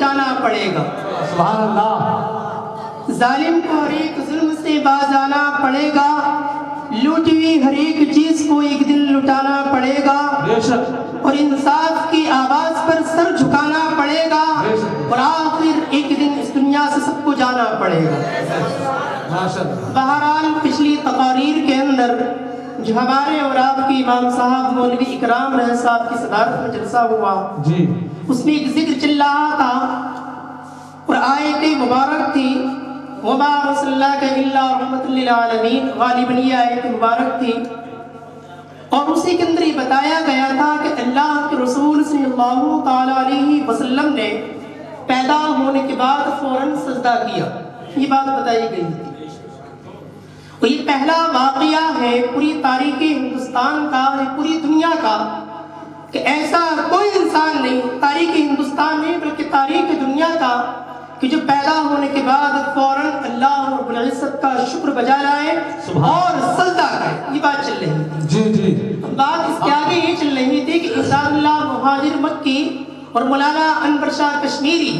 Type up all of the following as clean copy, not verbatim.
لٹانا پڑے گا۔ سبحان اللہ۔ ظالم کو ہر ایک ظلم سے باز آنا پڑے گا، لوٹی ہوئی ہر ایک چیز کو ایک دن لٹانا پڑے گا، بے شک اور انصاف کی آواز پر سر جھکانا پڑے گا، اور آخر ایک دن اس دنیا سے سب کو جانا پڑے گا۔ بہرحال پچھلی تقاریر کے اندر جو ہمارے اور آپ کی امام صاحب مولوی اکرام رہ صاحب کی صدارت میں جلسہ ہوا جی، اس میں ایک ذکر چل رہا تھا اور آیت مبارک تھی وما ارسلناک الا رحمۃ للعالمین، غالباً یہ آیت مبارک تھی، اور اسی کے اندر یہ بتایا گیا تھا کہ اللہ کے رسول صلی اللہ تعالی علیہ وسلم نے پیدا ہونے کے بعد فوراً سجدہ کیا، یہ بات بتائی گئی تھی۔ اور یہ پہلا واقعہ ہے پوری تاریخ ہندوستان کا، پوری دنیا کا، کہ ایسا کوئی انسان نہیں تاریخ ہندوستان نہیں بلکہ تاریخ دنیا کا کہ جو پیدا ہونے کے بعد فوراً اللہ رب العزت کا شکر بجا لائے اور سجدہ کرے۔ یہ بات چل رہی تھی۔ جی جی، بات اس کے آگے یہ چل رہی تھی کہ انسان اللہ مہاجر مکی اور مولانا انور شاہ کشمیری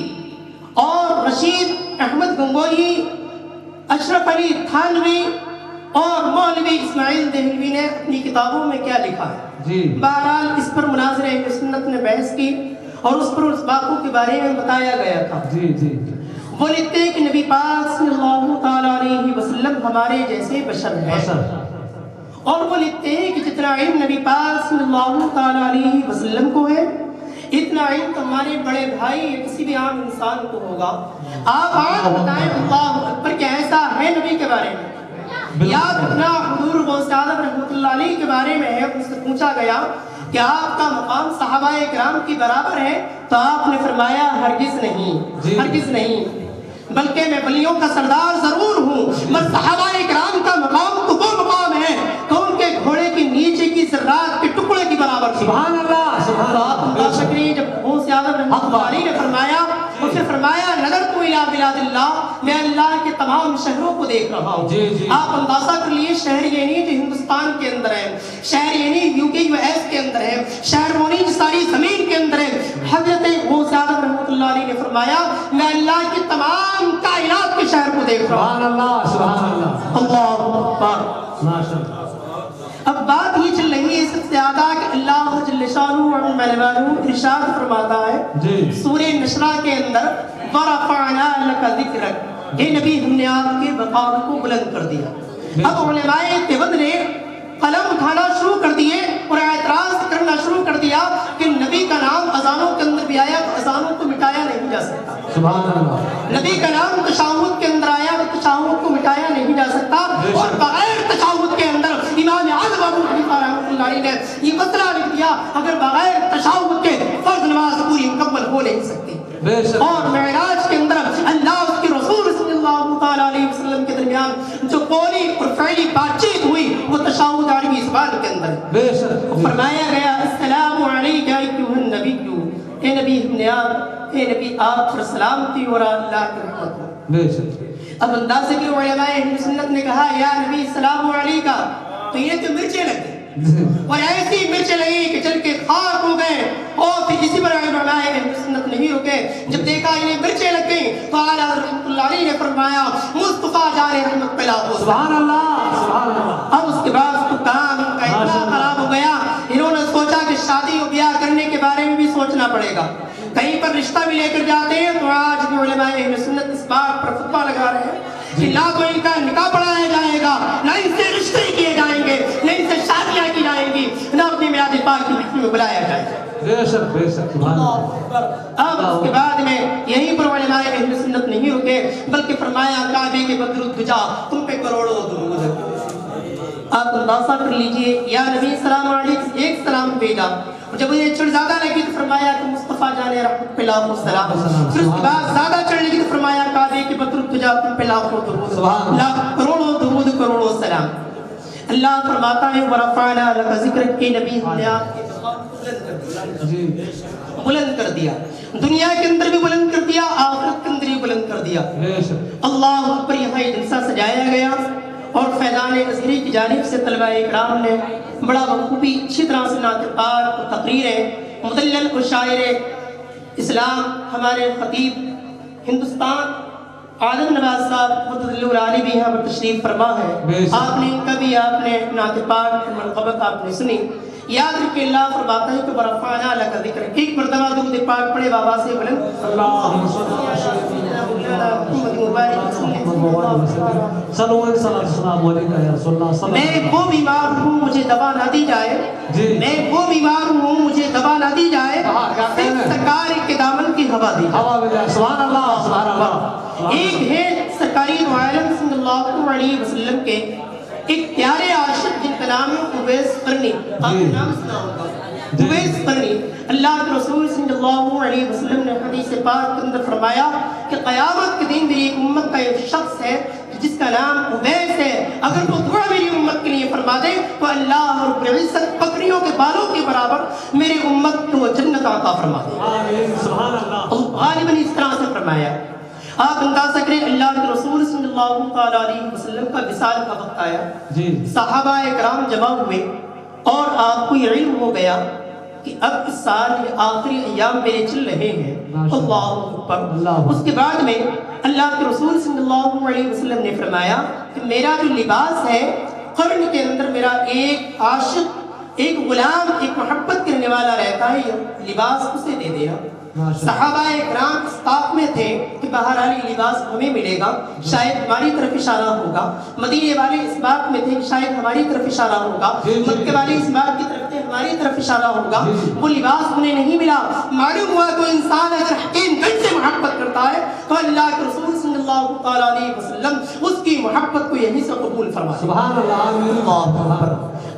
اور رشید احمد گنگوئی، اشرف علی تھانوی اور مولوی اسماعیل دہلوی نے اپنی کتابوں میں کیا لکھا ہے۔ جی، بہرحال اس پر مناظر اہل سنت نے بحث کی اور اس پر اس باتوں کے بارے میں بتایا گیا تھا۔ جی جی، وہ لکھتے ہیں کہ نبی پاک صلی اللہ تعالی علیہ وسلم ہمارے جیسے بشر ہیں، اور وہ لکھتے ہیں کہ جتنا علم نبی پاک صلی اللہ تعالی علیہ وسلم کو ہے اتنا علم تو ہمارے بڑے بھائی یا کسی بھی عام انسان کو ہوگا۔ آپ آج بتائیں اللہ اکبر کہ ایسا ہے نبی کے بارے میں؟ یاد رکھنا حضور غوث اعظم رحمۃ اللہ علیہ کے بارے میں ہے، اس سے پوچھا گیا کہ آپ کا مقام صحابہ کرام کی برابر ہے، تو آپ نے فرمایا ہرگز نہیں، ہرگز نہیں، بلکہ میں ولیوں کا سردار ضرور ہوں، مگر صحابہ کرام کا مقام تو وہ مقام ہے کہ ان کے گھوڑے کے نیچے کی ذرات کے ٹکڑے کی برابر تھی۔ سبحان اللہ، سبحان اللہ۔ شکریہ جب غوث اعظم رحمۃ اللہ علیہ نے فرمایا، اس نے فرمایا نظر تو الی بلاد اللہ، میں اللہ کے تمام شہروں کو دیکھ رہا ہوں۔ جی جی، آپ اندازہ کر لیے شہر یہ نہیں جو ہندوستان کے اندر ہے، شہر یہ نہیں یو کے یو ایس کے اندر ہے، شہر وہ نہیں جو ساری زمین کے اندر ہے۔ حضرت غوث اعظم رحمۃ اللہ علیہ نے فرمایا میں اللہ کی تمام کائنات کے شہر کو دیکھ رہا ہوں۔ سبحان اللہ، سبحان اللہ، اللہ اکبر، ماشاء اللہ۔ اب بات یہ چل رہی ہے سب سے زیادہ کہ اللہ جل شانہ ارشاد فرماتا ہے جی، سورہ نشرہ کے اندر ورفعنا لک ذکرک، اے نبی ہم نے آپ کے مقام کو بلند کر دیا۔ اب علماء دیوبند نے قلم اٹھانا شروع کر دیے اور اعتراض کرنا شروع کر دیا کہ نبی کا نام اذانوں کے اندر بھی آیا تو اذانوں کو مٹایا نہیں جا سکتا، سبحان اللہ۔ نبی کا نام تشہد کے اندر آیا تو تشہد کو مٹایا نہیں جا سکتا، اور بغیر تشہد کے اندر امام اعظم ابو حنیفہ رحمۃ اللہ علیہ نے یہ مسئلہ لکھ دیا اگر بغیر تشہد کے فرض نماز پوری مکمل ہو نہیں سکتی۔ اور معراج کے اندر اللہ اس کے رسول صلی اللہ تعالی علیہ وسلم کے درمیان جو قولی اور فعلی بات چیت ہوئی وہ تشہد عربی زبان کے اندر فرمایا گیا السلام علیک ایھا النبی، اے نبی ہم نے آپ، اے نبی آپ پر سلامتی اور اللہ کی رحمت ہو۔ اب اندازہ کرو علماء اہل سنت نے کہا یا نبی السلام علیکہ، تو یہ تو مرچیں لگ گئی اور ایسی مرچیں لگی کہ چل کے خاک ہو گئے، اور پھر اسی پر علماء اہل سنت نہیں رکے، جب دیکھا انہیں مرچیں لگ گئیں تو اعلیٰ رحمۃ اللہ علیہ نے فرمایا مصطفیٰ جان رحمت پہ لاکھوں سبحان اللہ، سبحان اللہ۔ اب اس کے بعد تو کام ان کا اتنا خراب ہو گیا، انہوں نے سوچا کہ شادی و بیاہ کرنے کے بارے میں بھی سوچنا پڑے گا، کہیں پر رشتہ بھی لے کر جاتے ہیں تو آج بھی علماء اہل سنت اس بات پر فتویٰ لگا رہے ہیں کہ نہ تو ان کا نکاح پڑھایا جائے گا، نہ ان سے رشتے کیے جائیں گے، نہ ان سے شادیاں کی جائیں گی، نہ اپنی میعاد پاک کی مٹی میں بلایا جائے گا۔ بے شک، بے شک، سبحان اللہ۔ اب اس کے بعد میں یہیں پر علماء اہل سنت نہیں رکے بلکہ فرمایا کعبے کے بدر الدجا تم پہ کروڑوں درود ہے۔ آپ اندازہ کر لیجئے یا نبی السلام علیکم ایک سلام بھیجا، جب انہیں چڑھ زیادہ لگی تو فرمایا کہ مصطفیٰ جان رحمت پہ لاکھوں سلام، پھر اس کے بعد زیادہ چڑھ لگی تو فرمایا کعبے کے بدر الدجا تم پہ لاکھوں درود، کروڑوں درود کروڑوں سلام۔ اللہ فرماتا ہے ورفعنا لک ذکرک، کہ نبی ہم نے آپ کے مقام کو بلند کر دیا، دنیا کے اندر بھی بلند کر دیا، آخرت کے اندر بھی بلند کر دیا۔ اللہ اکبر، یہاں یہ جلسہ سجایا گیا اور فیضان ازہری کی جانب سے طلبہ اکرام نے بڑا بخوبی اچھی طرح سے نعت پاک، تقریریں، مدلل و شاعر اسلام ہمارے خطیب ہندوستان عالم نواز صاحب متدل علی بھی یہاں پر تشریف فرما ہے. آپ نے کبھی آپ نے نعت پاک منقبت آپ نے سنی. یاد رکھے اللہ فرماتا ہے کہ برفعنا لک ذکر. ایک مرتبہ درود پاک پڑھے بابا سے بلند اللهم صل على سيدنا محمد صلو علیہ یا رسول اللہ. میں وہ بیمار ہوں مجھے دوا نہ دی جائے, میں وہ بیمار ہوں مجھے دوا نہ دی جائے, سرکار کے دامن کی ہوا دی. سبحان اللہ سبحان اللہ. ایک ہے سرکاری دو عالم صلی اللہ علیہ وسلم کے ایک پیارے عاشق جن کا نام ہے اویس قرنی. آپ نے نام سنا ہوگا اویس قرنی. اللہ کے رسول صلی اللہ علیہ وسلم نے حدیث پاک کے اندر فرمایا کہ قیامت کے دن میری امت کا ایک شخص ہے جس کا نام اویس ہے, اگر وہ دعا میری امت کے لیے فرما دے تو اللہ رب العزت بکریوں کے بالوں کے برابر میری امت کو جنت عطا فرما دے. آمین سبحان اللہ. غالباً اس طرح سے فرمایا. آپ اندازہ کریں اللہ کے رسول صلی اللہ تعالیٰ علیہ وسلم کا وصال کا وقت آیا. صحابہ کرام جمع ہوئے اور آپ کو یہ علم ہو گیا کہ اب اس سال یہ آخری ایام میرے چل رہے ہیں. اللہ اکبر. اس کے بعد میں اللہ کے رسول صلی اللہ علیہ وسلم نے فرمایا کہ میرا جو لباس ہے قرن کے اندر میرا ایک عاشق ایک غلام ایک محبت کرنے والا رہتا ہے, یہ لباس اسے دے دیا. صحابہ اکرام اس طاق میں تھے کہ بہرحال یہ لباس ہمیں ملے گا, شاید ہماری طرف اشارہ ہوگا. مدینے والے اس بات میں تھے کہ شاید ہماری طرف اشارہ ہوگا, مکے والے اس بات کی طرف تھے ہماری طرف اشارہ ہوگا. وہ لباس انہیں نہیں ملا. معلوم ہوا تو انسان اگر حکیم دل سے محبت کرتا ہے تو اللہ کے رسول صلی اللہ تعالیٰ علیہ وسلم اس کی محبت کو یہیں سے قبول فرمائے. سبحان اللہ.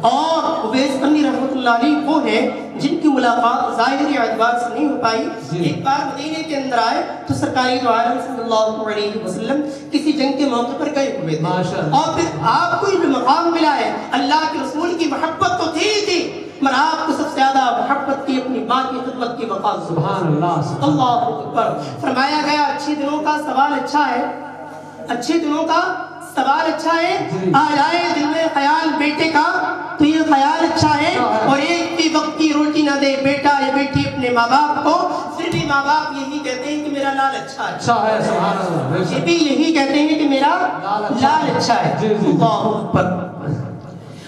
اور اویس قرنی رحمۃ اللہ علیہ وہ ہیں جن کی ملاقات ظاہری اعتبار سے نہیں ہو پائی. ایک بار مدینے کے اندر آئے تو سرکاری دو عالم صلی اللہ علیہ وسلم کسی جنگ کے موقع پر گئے ہوئے تھے, اور پھر آپ کو جو مقام ملا ہے اللہ کے رسول کی محبت تو تھی مگر آپ کو سب سے زیادہ محبت کی اپنی ماں کی خدمت کی مقام. سبحان اللہ. اللہ اکبر. فرمایا گیا اچھے دنوں کا سوال اچھا ہے, اچھے دنوں کا سوال اچھا ہے, آ جائے دل میں خیال بیٹے کا تو یہ خیال اچھا ہے. اور ایک بھی وقت کی روٹی نہ دے بیٹا یا بیٹی اپنے ماں باپ کو, پھر بھی ماں باپ یہی کہتے ہیں کہ میرا لال اچھا ہے. سبحان اللہ. یہ بھی یہی کہتے ہیں کہ میرا لال اچھا ہے. اللہ اکبر.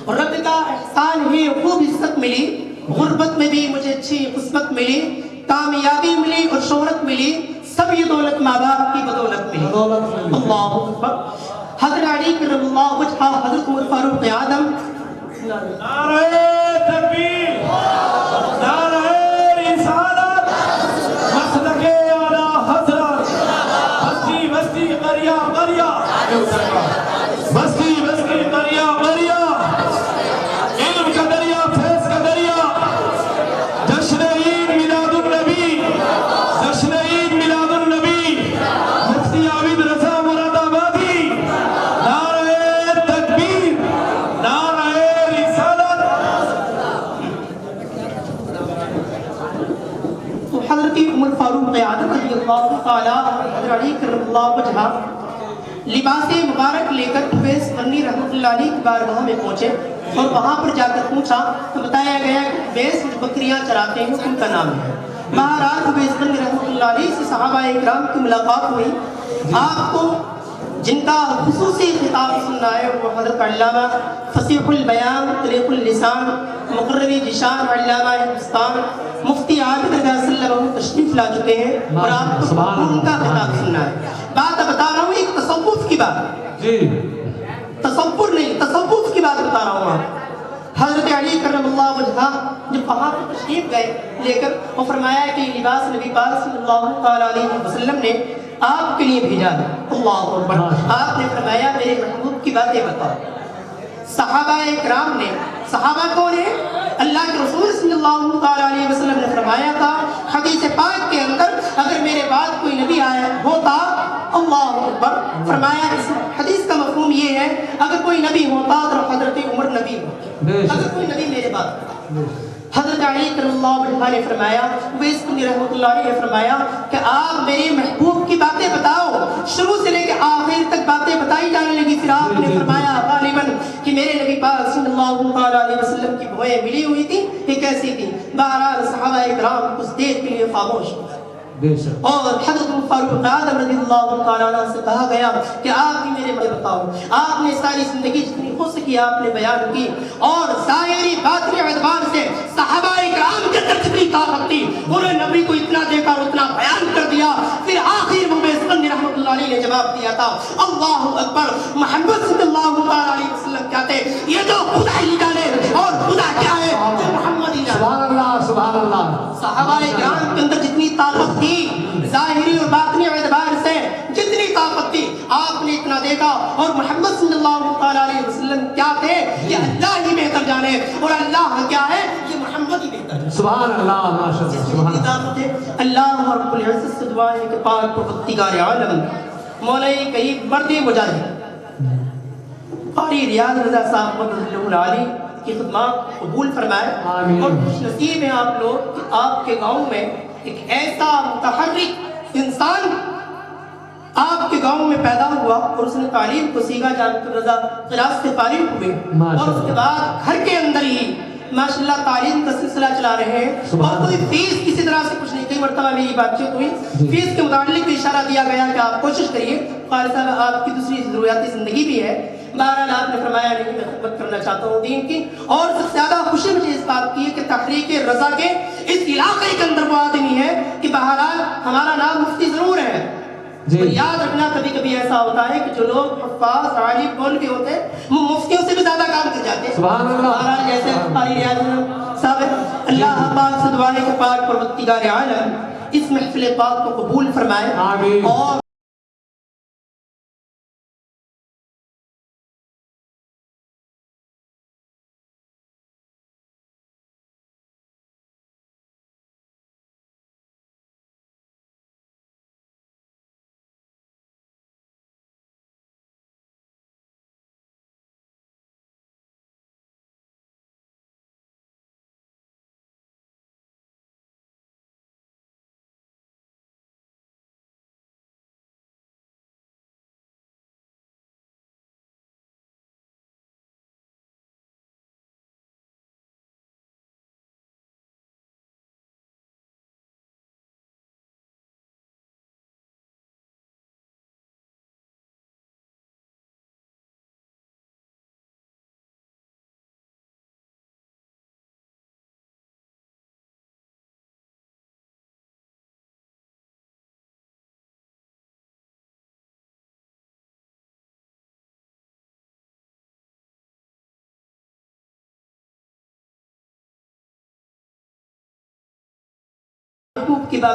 اور رب کا احسان ہے خوب عزت ملی, غربت میں بھی مجھے اچھی قسمت ملی, کامیابی ملی اور شہرت ملی, سب یہ دولت ماں باپ کی بدولت ملی. اللہ اکبر. حضرت علی کرم اللہ وجہہ حضرت عمر فاروق اعظم. نعرہ تکبیر, نعرہ رسالت, مسلک اعلی حضرت, بستی بستی قریہ قریہ, بستی بستی قریہ قریہ, علم کا دریا فیض کا دریا, جشن عید میلاد النبی, جشن عید میلاد النبی, مفتی عابد رضا مراد آبادی. نعرہ تکبیر, نعرہ رسالت. تو حضرت عمر فاروق اعظم رضی اللہ تعالیٰ حضرت علی کرم اللہ وجہہ لباس مبارک لے کر اویس قرنی رحمۃ اللہ علیہ کی بارگاہ میں پہنچے اور وہاں پر جا کر پوچھا تو بتایا گیا کہ اویس بکریاں چراتے ہیں, ان کا نام ہے. بہرحال اویس قرنی رحمۃ اللہ علیہ سے صحابہ اکرام کی ملاقات ہوئی. آپ کو جن کا خصوصی خطاب سننا ہے وہ حضرت علامہ فصیح البیان طریق اللسان مقرری ذیشان علامہ ہندوستان مفتی عابد رضا صلی اللہ علیہ وسلم تشریف لا چکے ہیں, اور آپ کو ان کا خطاب سننا ہے. بات بتا رہا ہوں ایک تصوف کی بات, تصور نہیں تصوف کی بات بتا رہا ہوں. آپ حضرت علی کرم اللہ وجہہ جب وہاں پر تشریف گئے لے کر وہ فرمایا کہ یہ لباس نبی پاک صلی اللہ تعالیٰ علیہ وسلم نے آپ کے لیے بھیجا ہے. اللہ اکبر. آپ نے فرمایا میرے محبوب کی باتیں بتاؤ. صحابہ اکرام نے, صحابہ کون ہیں؟ اللہ کے رسول صلی اللہ تعالیٰ علیہ وسلم نے فرمایا تھا حدیث پاک کے اندر اگر میرے بعد کوئی نبی آیا ہوتا, اللہ اکبر, فرمایا اس حدیث کا مفہوم یہ ہے اگر کوئی نبی ہوتا تو حضرت عمر نبی ہوتا, اگر کوئی نبی میرے بعد ہوتا. حضرت علی کرم اللہ وجہہ نے فرمایا, اویس قرنی رحمۃ اللہ علیہ نے فرمایا کہ آپ میرے محبوب کی باتیں بتاؤ. شروع سے لے کے آخر تک باتیں بتائی جانے لگی. پھر آپ نے فرمایا غالباً کہ میرے نبی پاک صلی اللہ تعالیٰ علیہ وسلم کی بھوئیں ملی ہوئی تھی, یہ کیسی تھی. بہرحال صحابہ اکرام کچھ دیر کے لیے خاموش ہو گئے. بے شک اور حضرت فاروق اعظم رضی اللہ تعالیٰ عنہ سے کہا گیا کہ آپ ہی میرے بارے بتاؤ. آپ نے ساری زندگی جتنی ہو سکی آپ نے بیان کی اور ظاہری باطنی اعتبار سے صحابہ کرام کے اندر جتنی طاقت تھی انہوں نے نبی کو اتنا دیکھا اور اتنا بیان کر دیا. پھر آخر میں اسکندری رحمۃ اللہ علیہ نے جواب دیا تھا اللہ اکبر محمد صلی اللہ علیہ وسلم کہتے یہ تو خدا ہی جانے اور خدا کیا ہے یہ محمد ہی جانے. سبحان اللہ سبحان اللہ. صحابہ کرام کے اندر جتنی طاقت تھی ظاہری اور باطنی اعتبار سے جتنی طاقت تھی آپ نے اتنا دیکھا اور محمد صلی اللہ علیہ وسلم کیا تھے یہ اللہ ہی بہتر جانے اور اللہ کیا ہے یہ محمد ہی بہتر جانے. سبحان اللہ ماشاء اللہ. سبحان اللہ. طاقت ہے. اللہ رب العزت سے دعا ہے کہ پاک پروردگار عالم مولا کریم مرد مجاہد قاری ریاض رضا صاحب رضی اللہ علیہ کی خدمات قبول فرمائے. آمین. اور خوش نصیب ہیں آپ لوگ کہ آپ کے گاؤں میں ایک ایسا متحرک انسان آپ کے گاؤں میں پیدا ہوا اور اس نے تعلیم کو سیکھا جامعۃ الرضا قراءت سے فارغ ہوئے اور اس کے بعد گھر کے اندر ہی ماشاءاللہ تعلیم کا سلسلہ چلا رہے ہیں اور کوئی فیس کسی طرح سے کچھ نہیں. کئی مرتبہ میری بات چیت ہوئی فیس کے متعلق بھی اشارہ دیا گیا کہ آپ کوشش کریے قاری صاحب آپ کی دوسری ضروریاتی زندگی بھی ہے. بہرحال آپ نے فرمایا نہیں میں خدمت کرنا چاہتا ہوں دین کی. اور سب سے زیادہ خوشی مجھے اس بات کی ہے کہ تحریک رضا کے اس علاقے کے اندر وہ آدمی ہے کہ بہرحال ہمارا نام مفتی ضرور ہے اور یاد رکھنا کبھی کبھی ایسا ہوتا ہے کہ جو لوگ حفاظ عالم مولوی ہوتے ہیں وہ مفتیوں سے بھی زیادہ کام کر جاتے ہیں. سبحان اللہ. بہرحال جیسے قاری ریاض صاحب اللہ پاک سے دعا ہے کہ پاک پروردگار عالم اس محفل پاک کو قبول فرمائے. آمین. اور حقوق کی بات